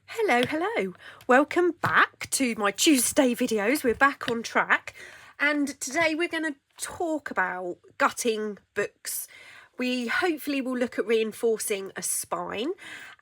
Hello. Welcome back to my Tuesday videos. We're back on track, and today we're going to talk about gutting books. We hopefully will look at reinforcing a spine,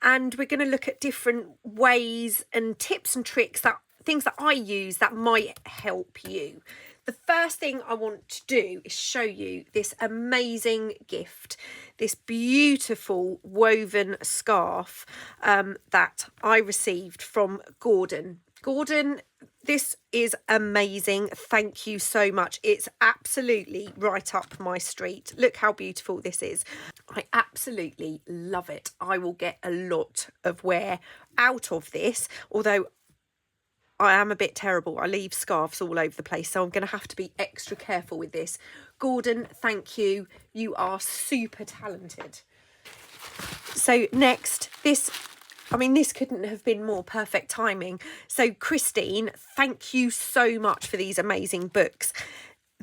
and we're going to look at different ways and tips and tricks, that things that I use that might help you. The first thing I want to do is show you this amazing gift, this beautiful woven scarf that I received from Gordon. Gordon, this is amazing. Thank you so much. It's absolutely right up my street. Look how beautiful this is. I absolutely love it. I will get a lot of wear out of this, although I am a bit terrible. I leave scarves all over the place, so I'm going to have to be extra careful with this. Gordon, thank you. You are super talented. So next, this couldn't have been more perfect timing. So Christine, thank you so much for these amazing books.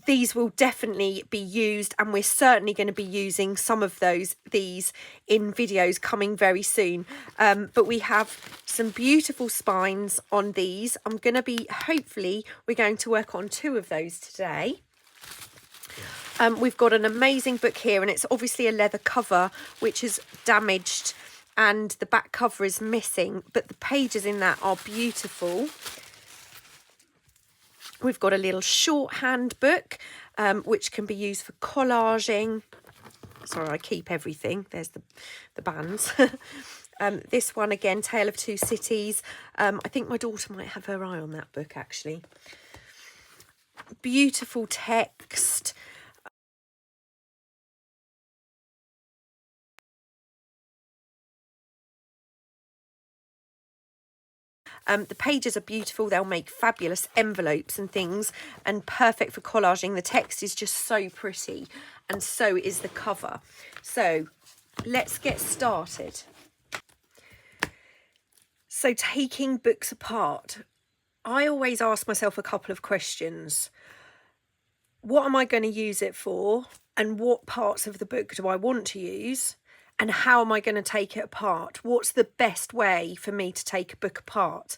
These will definitely be used, and we're certainly going to be using some of these in videos coming very soon. But we have some beautiful spines on these. We're going to work on 2 of those today. We've got an amazing book here, and it's obviously a leather cover which is damaged and the back cover is missing, but the pages in that are beautiful. We've got a little shorthand book, which can be used for collaging. Sorry, I keep everything. There's the bands. This one again, Tale of Two Cities. I think my daughter might have her eye on that book, actually. Beautiful text. The pages are beautiful. They'll make fabulous envelopes and things, and perfect for collaging. The text is just so pretty, and so is the cover. So let's get started. So taking books apart, I always ask myself a couple of questions. What am I going to use it for? And what parts of the book do I want to use? And how am I going to take it apart? What's the best way for me to take a book apart?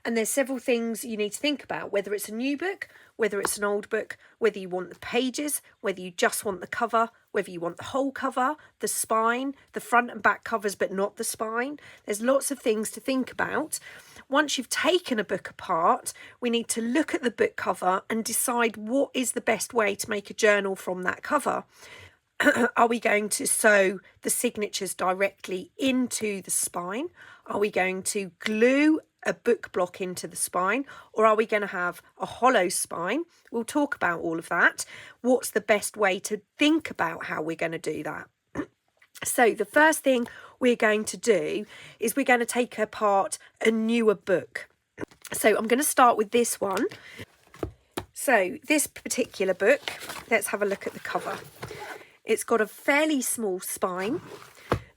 And there's several things you need to think about, whether it's a new book, whether it's an old book, whether you want the pages, whether you just want the cover, whether you want the whole cover, the spine, the front and back covers, but not the spine. There's lots of things to think about. Once you've taken a book apart, we need to look at the book cover and decide what is the best way to make a journal from that cover. Are we going to sew the signatures directly into the spine? Are we going to glue a book block into the spine? Or are we going to have a hollow spine? We'll talk about all of that. What's the best way to think about how we're going to do that? So the first thing we're going to do is we're going to take apart a newer book. So I'm going to start with this one. So this particular book, let's have a look at the cover. It's got a fairly small spine.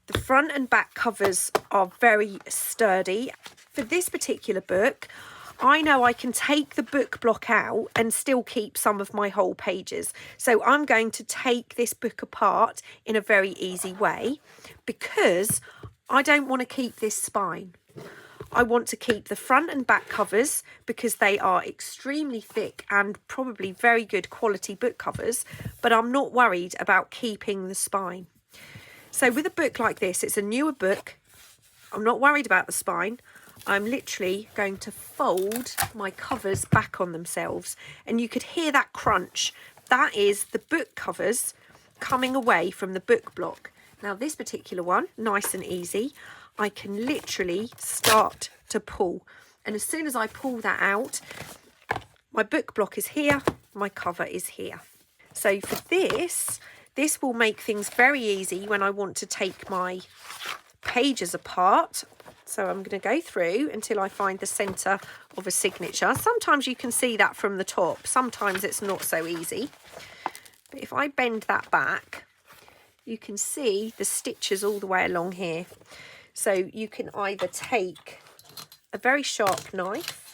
The front and back covers are very sturdy. For this particular book, I know I can take the book block out and still keep some of my whole pages. So I'm going to take this book apart in a very easy way, because I don't want to keep this spine. I want to keep the front and back covers because they are extremely thick and probably very good quality book covers, but I'm not worried about keeping the spine. So with a book like this, it's a newer book. I'm not worried about the spine. I'm literally going to fold my covers back on themselves, and you could hear that crunch. That is the book covers coming away from the book block. Now this particular one, nice and easy. I can literally start to pull, and as soon as I pull that out, my book block is here, my cover is here. So for this will make things very easy when I want to take my pages apart. So I'm going to go through until I find the centre of a signature. Sometimes you can see that from the top, sometimes it's not so easy. But if I bend that back, you can see the stitches all the way along here. So you can either take a very sharp knife.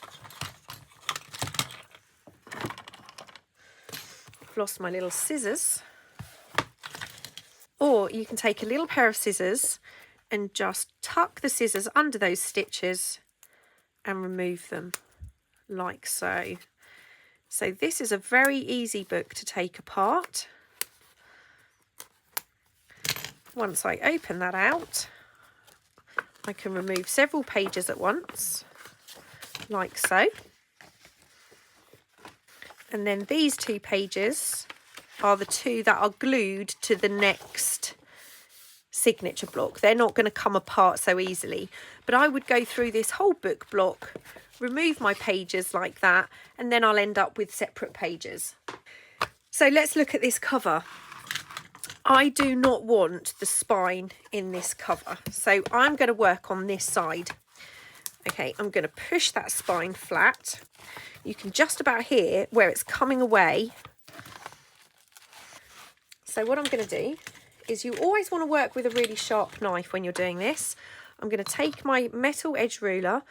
I've lost my little scissors. Or you can take a little pair of scissors and just tuck the scissors under those stitches and remove them like so. So this is a very easy book to take apart. Once I open that out, I can remove several pages at once, like so. And then these 2 pages are the 2 that are glued to the next signature block. They're not going to come apart so easily, but I would go through this whole book block, remove my pages like that, and then I'll end up with separate pages. So let's look at this cover. I do not want the spine in this cover, so I'm going to work on this side. Okay, I'm going to push that spine flat. You can just about hear where it's coming away. So what I'm going to do is, you always want to work with a really sharp knife when you're doing this. I'm going to take my metal edge ruler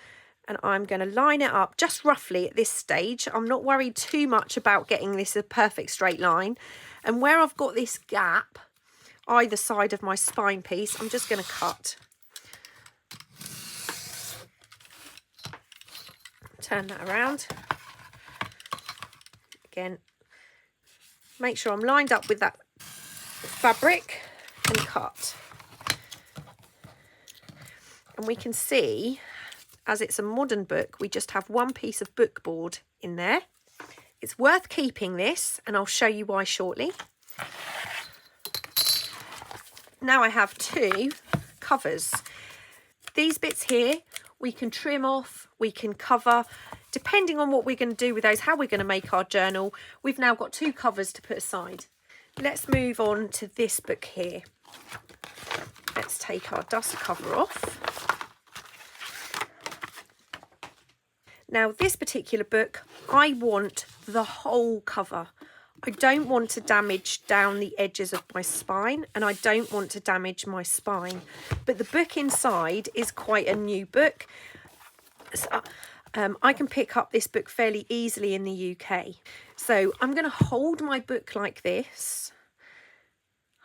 and I'm going to line it up just roughly at this stage. I'm not worried too much about getting this a perfect straight line. And where I've got this gap either side of my spine piece, I'm just going to cut. Turn that around. Again, make sure I'm lined up with that fabric and cut. And we can see, as it's a modern book, we just have one piece of bookboard in there. It's worth keeping this, and I'll show you why shortly. Now I have 2 covers. These bits here we can trim off, we can cover, depending on what we're going to do with those, how we're going to make our journal. We've now got 2 covers to put aside. Let's move on to this book here. Let's take our dust cover off. Now this particular book, I want the whole cover. I don't want to damage down the edges of my spine, and I don't want to damage my spine. But the book inside is quite a new book. So, I can pick up this book fairly easily in the UK. So I'm going to hold my book like this,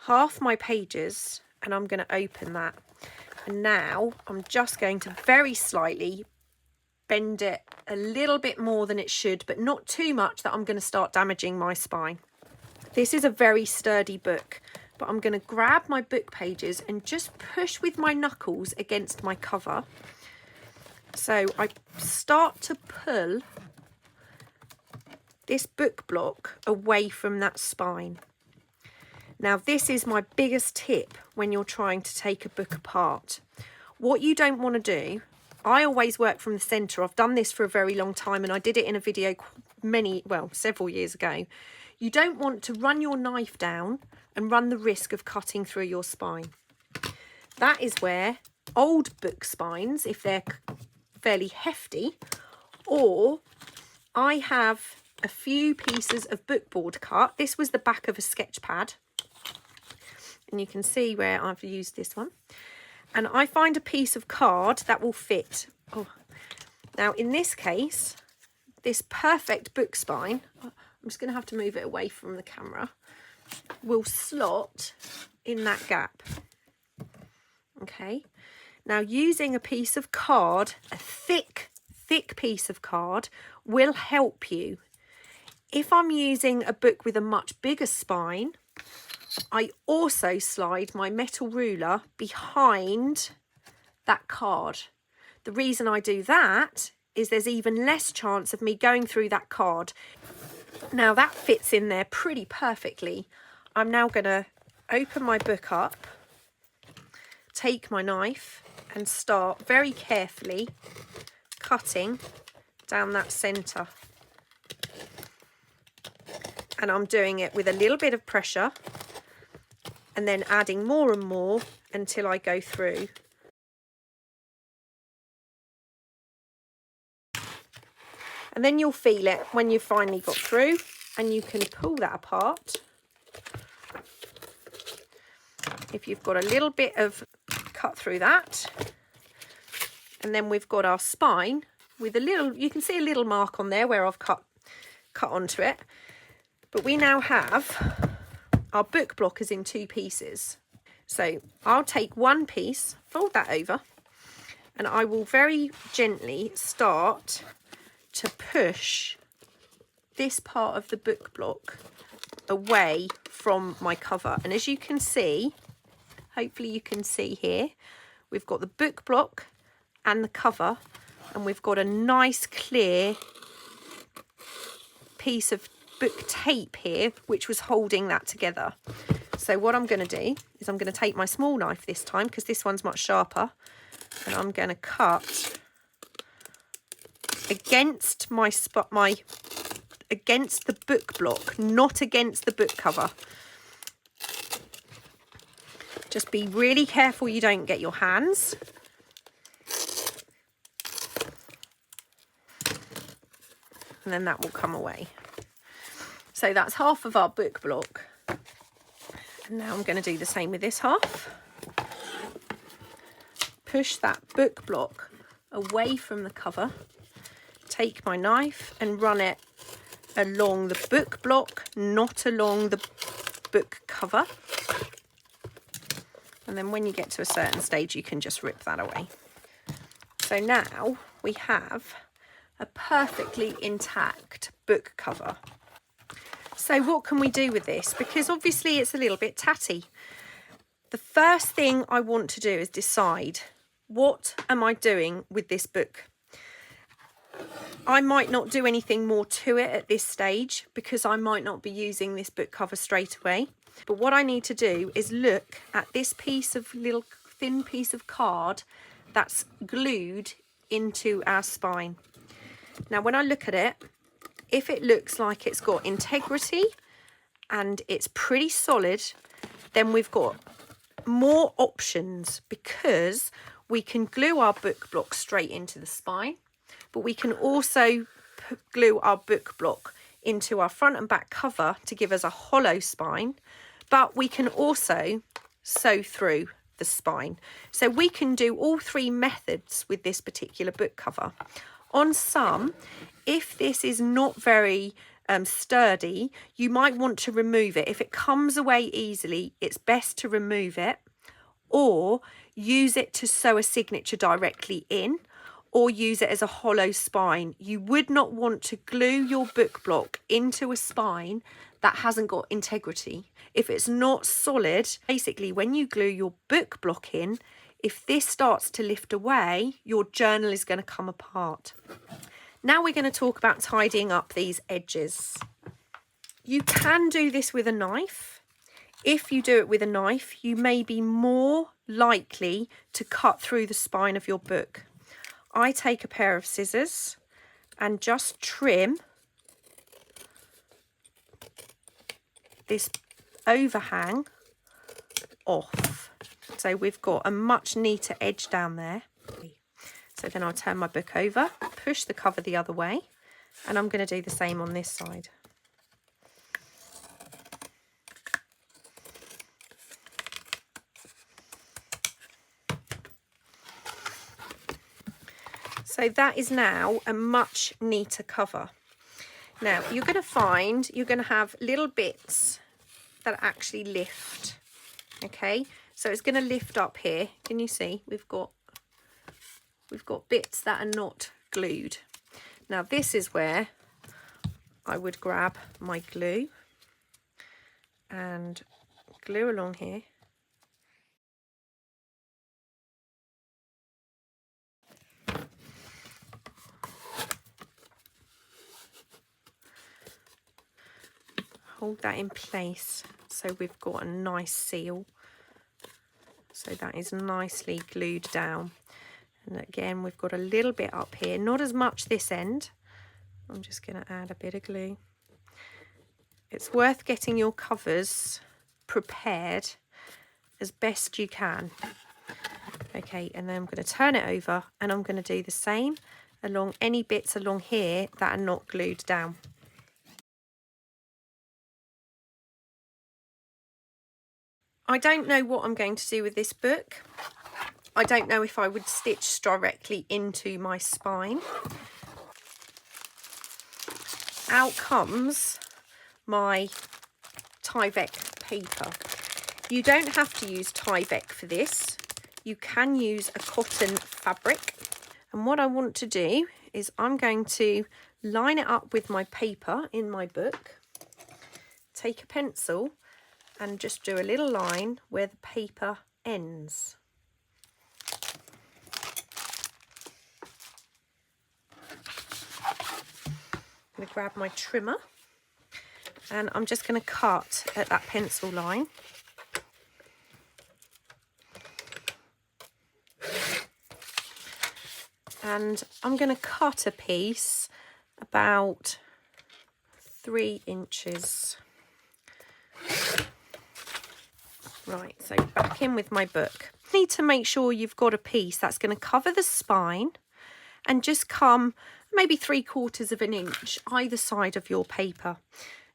half my pages, and I'm going to open that. And now I'm just going to very slightly bend it a little bit more than it should, but not too much that I'm going to start damaging my spine. This is a very sturdy book, but I'm going to grab my book pages and just push with my knuckles against my cover. So I start to pull this book block away from that spine. Now this is my biggest tip when you're trying to take a book apart. What you don't want to do, I always work from the centre. I've done this for a very long time, and I did it in a video several years ago. You don't want to run your knife down and run the risk of cutting through your spine. That is where old book spines, if they're fairly hefty, or I have a few pieces of bookboard cut. This was the back of a sketch pad, and you can see where I've used this one. And I find a piece of card that will fit. Oh, now in this case, this perfect book spine, I'm just going to have to move it away from the camera, will slot in that gap. Okay. Now using a piece of card, a thick piece of card, will help you. If I'm using a book with a much bigger spine, I also slide my metal ruler behind that card. The reason I do that is there's even less chance of me going through that card. Now that fits in there pretty perfectly. I'm now going to open my book up, take my knife and start very carefully cutting down that centre. And I'm doing it with a little bit of pressure, and then adding more and more until I go through. And then you'll feel it when you've finally got through, and you can pull that apart. If you've got a little bit of cut through that, and then we've got our spine with a little, you can see a little mark on there where I've cut onto it. But we now have our book block is in 2 pieces. So I'll take one piece, fold that over, and I will very gently start to push this part of the book block away from my cover. And as you can see, hopefully you can see here, we've got the book block and the cover, and we've got a nice clear piece of book tape here which was holding that together. So what I'm going to do is I'm going to take my small knife this time, because this one's much sharper, and I'm going to cut against against the book block, not against the book cover. Just be really careful you don't get your hands. And then that will come away. So that's half of our book block. And now I'm going to do the same with this half. Push that book block away from the cover. Take my knife and run it along the book block, not along the book cover. And then when you get to a certain stage, you can just rip that away. So now we have a perfectly intact book cover. So what can we do with this? Because obviously it's a little bit tatty. The first thing I want to do is decide, what am I doing with this book? I might not do anything more to it at this stage, because I might not be using this book cover straight away. But what I need to do is look at this piece of little thin piece of card that's glued into our spine. Now, when I look at it, if it looks like it's got integrity and it's pretty solid, then we've got more options, because we can glue our book block straight into the spine, but we can also glue our book block into our front and back cover to give us a hollow spine, but we can also sew through the spine. So we can do all three methods with this particular book cover. On some, if this is not very sturdy, you might want to remove it. If it comes away easily, it's best to remove it, or use it to sew a signature directly in, or use it as a hollow spine. You would not want to glue your book block into a spine that hasn't got integrity. If it's not solid, basically when you glue your book block in, if this starts to lift away, your journal is going to come apart. Now we're going to talk about tidying up these edges. You can do this with a knife. If you do it with a knife, you may be more likely to cut through the spine of your book. I take a pair of scissors and just trim this overhang off. So we've got a much neater edge down there. So then I'll turn my book over, push the cover the other way, and I'm going to do the same on this side. So that is now a much neater cover. Now you're going to find you're going to have little bits that actually lift. Okay, so it's going to lift up here. Can you see? We've got bits that are not glued. Now this is where I would grab my glue and glue along here. Hold that in place so we've got a nice seal. So that is nicely glued down. And again, we've got a little bit up here, not as much this end. I'm just going to add a bit of glue. It's worth getting your covers prepared as best you can. Okay, and then I'm going to turn it over and I'm going to do the same along any bits along here that are not glued down. I don't know what I'm going to do with this book. I don't know if I would stitch directly into my spine. Out comes my Tyvek paper. You don't have to use Tyvek for this. You can use a cotton fabric. And what I want to do is I'm going to line it up with my paper in my book, take a pencil and just do a little line where the paper ends. I'm going to grab my trimmer and I'm just going to cut at that pencil line. And I'm going to cut a piece about 3 inches. Right, so back in with my book. You need to make sure you've got a piece that's going to cover the spine and just come maybe 3/4 of an inch either side of your paper.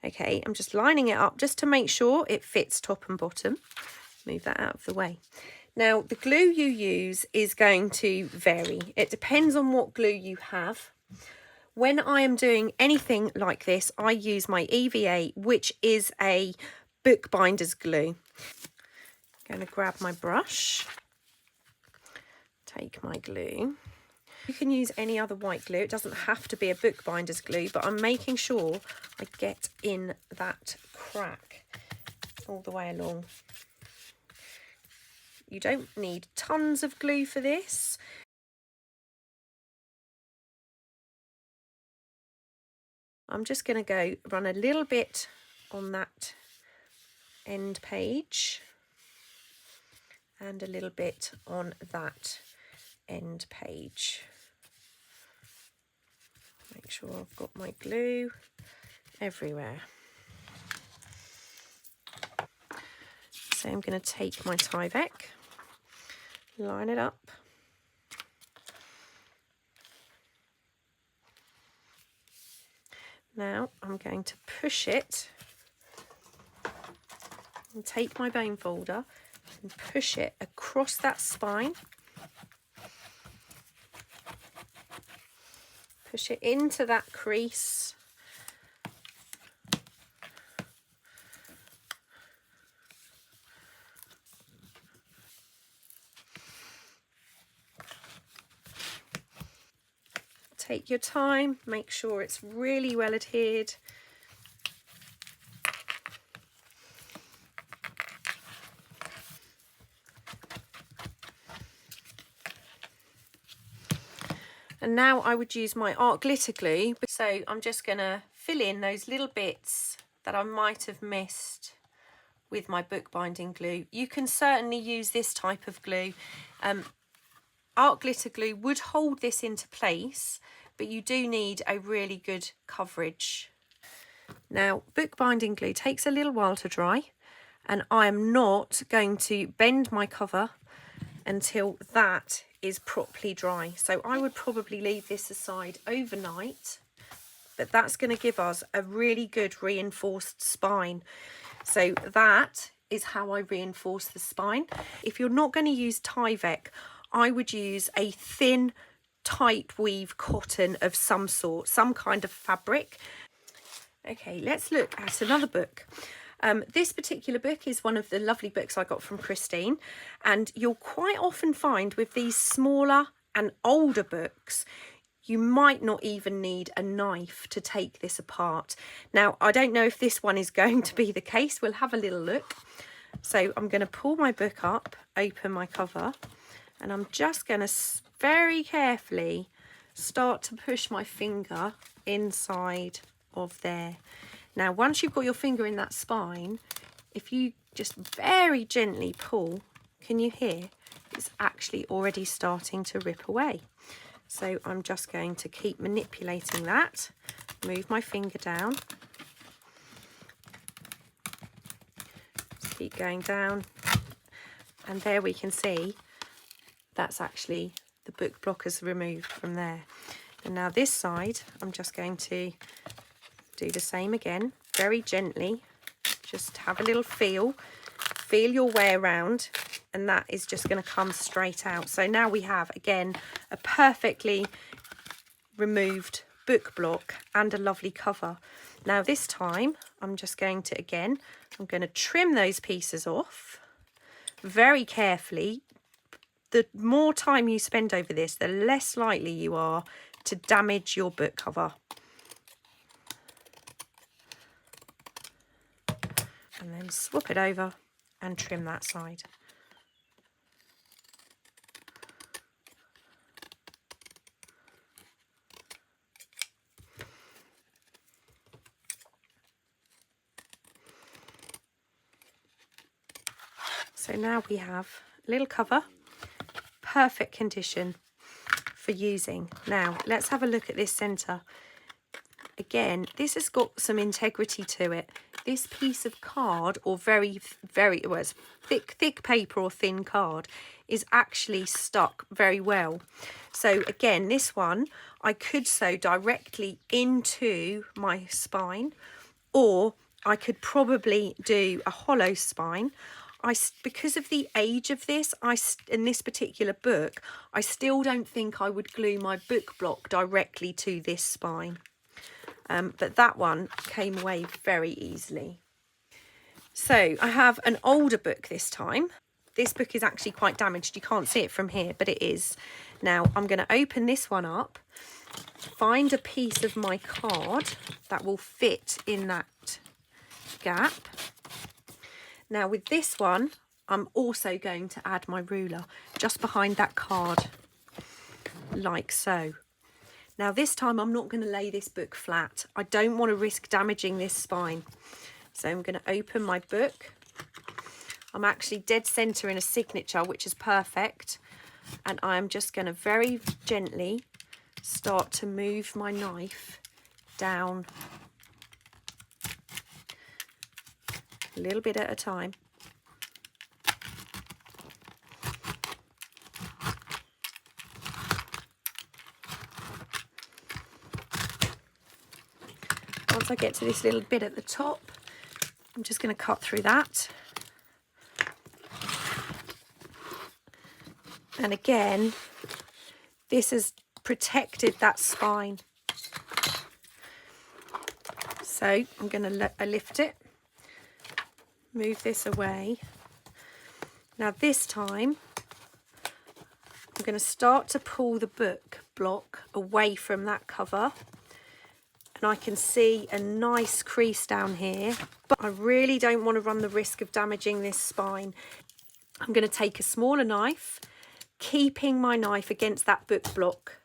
Okay, I'm just lining it up just to make sure it fits top and bottom. Move that out of the way. Now, the glue you use is going to vary. It depends on what glue you have. When I am doing anything like this, I use my EVA, which is a bookbinder's glue. I'm going to grab my brush, take my glue. You can use any other white glue. It doesn't have to be a bookbinder's glue, but I'm making sure I get in that crack all the way along. You don't need tons of glue for this. I'm just going to run a little bit on that end page and a little bit on that end page. Make sure I've got my glue everywhere. So I'm going to take my Tyvek, line it up. Now I'm going to push it and take my bone folder and push it across that spine. Push it into that crease. Take your time, make sure it's really well adhered. And now I would use my art glitter glue. So I'm just going to fill in those little bits that I might have missed with my bookbinding glue. You can certainly use this type of glue. Art glitter glue would hold this into place, but you do need a really good coverage. Now, bookbinding glue takes a little while to dry, and I am not going to bend my cover until that is properly dry. So I would probably leave this aside overnight, but that's going to give us a really good reinforced spine. So that is how I reinforce the spine. If you're not going to use Tyvek, I would use a thin, tight weave cotton of some sort, some kind of fabric. Okay, let's look at another book. This particular book is one of the lovely books I got from Christine, and you'll quite often find with these smaller and older books, you might not even need a knife to take this apart. Now, I don't know if this one is going to be the case. We'll have a little look. So I'm going to pull my book up, open my cover, and I'm just going to very carefully start to push my finger inside of there. Now, once you've got your finger in that spine, if you just very gently pull, can you hear? It's actually already starting to rip away. So I'm just going to keep manipulating that, move my finger down, just keep going down, and there we can see that's actually the book blockers removed from there. And now this side, I'm just going to do the same again, very gently, just have a little feel your way around, and that is just going to come straight out. So now we have, again, a perfectly removed book block and a lovely cover. Now this time, I'm just going to, again, I'm going to trim those pieces off very carefully. the more time you spend over this, the less likely you are to damage your book cover. And then swap it over and trim that side. So now we have a little cover, perfect condition for using. Now let's have a look at this centre. Again, this has got some integrity to it. This piece of card, or very, well, it's thick paper or thin card, is actually stuck very well. So again, this one I could sew directly into my spine, or I could probably do a hollow spine. Because of the age of this, in this particular book, I still don't think I would glue my book block directly to this spine. But that one came away very easily. So I have an older book this time. This book is actually quite damaged. You can't see it from here, but it is. Now I'm going to open this one up, find a piece of my card that will fit in that gap. Now with this one, I'm also going to add my ruler just behind that card, like so. Now this time I'm not going to lay this book flat. I don't want to risk damaging this spine. So I'm going to open my book. I'm actually dead centre in a signature, which is perfect. And I'm just going to very gently start to move my knife down a little bit at a time. Once I get to this little bit at the top, I'm just going to cut through that. And again, this has protected that spine. So I'm going to lift it, move this away. Now this time, I'm going to start to pull the book block away from that cover. And I can see a nice crease down here, but I really don't want to run the risk of damaging this spine. I'm going to take a smaller knife, keeping my knife against that book block,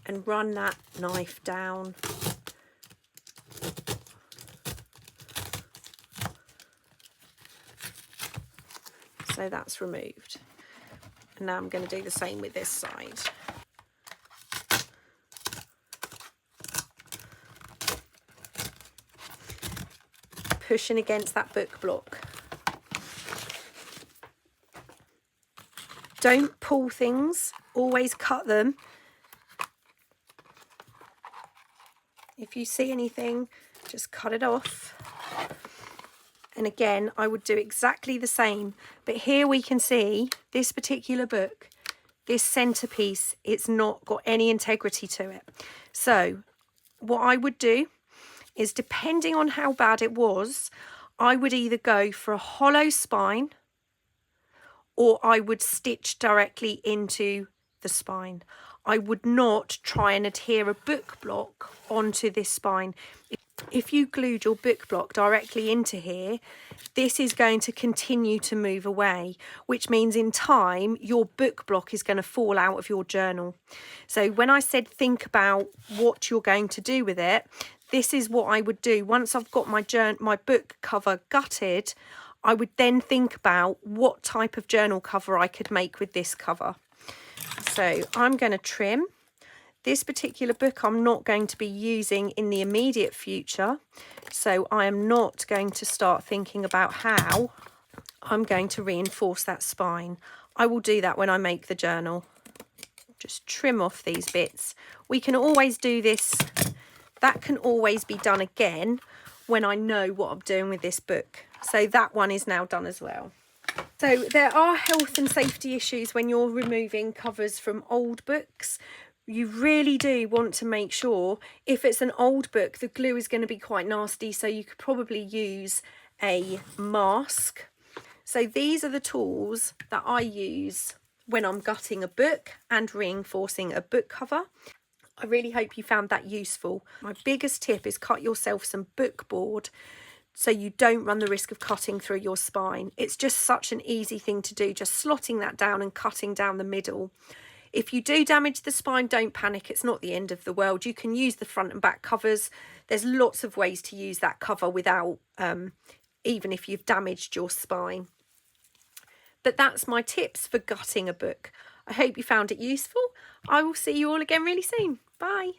and run that knife down. So that's removed. And now I'm going to do the same with this side. Pushing against that book block. Don't pull things, always cut them. If you see anything, just cut it off. And again, I would do exactly the same, but here we can see this particular book, this centerpiece, it's not got any integrity to it. So what I would do is, depending on how bad it was, I would either go for a hollow spine, or I would stitch directly into the spine. I would not try and adhere a book block onto this spine. If you glued your book block directly into here, this is going to continue to move away, which means in time your book block is going to fall out of your journal. So when I said think about what you're going to do with it, this is what I would do. Once I've got my book cover gutted, I would then think about what type of journal cover I could make with this cover. So I'm going to trim. This particular book I'm not going to be using in the immediate future, so I am not going to start thinking about how I'm going to reinforce that spine. I will do that when I make the journal. Just trim off these bits. We can always do this. That can always be done again when I know what I'm doing with this book. So that one is now done as well. So there are health and safety issues when you're removing covers from old books. You really do want to make sure, if it's an old book, the glue is going to be quite nasty, so you could probably use a mask. So these are the tools that I use when I'm gutting a book and reinforcing a book cover. I really hope you found that useful. My biggest tip is cut yourself some book board so you don't run the risk of cutting through your spine. It's just such an easy thing to do, just slotting that down and cutting down the middle. If you do damage the spine, don't panic. It's not the end of the world. You can use the front and back covers. There's lots of ways to use that cover without, even if you've damaged your spine. But that's my tips for gutting a book. I hope you found it useful. I will see you all again really soon. Bye.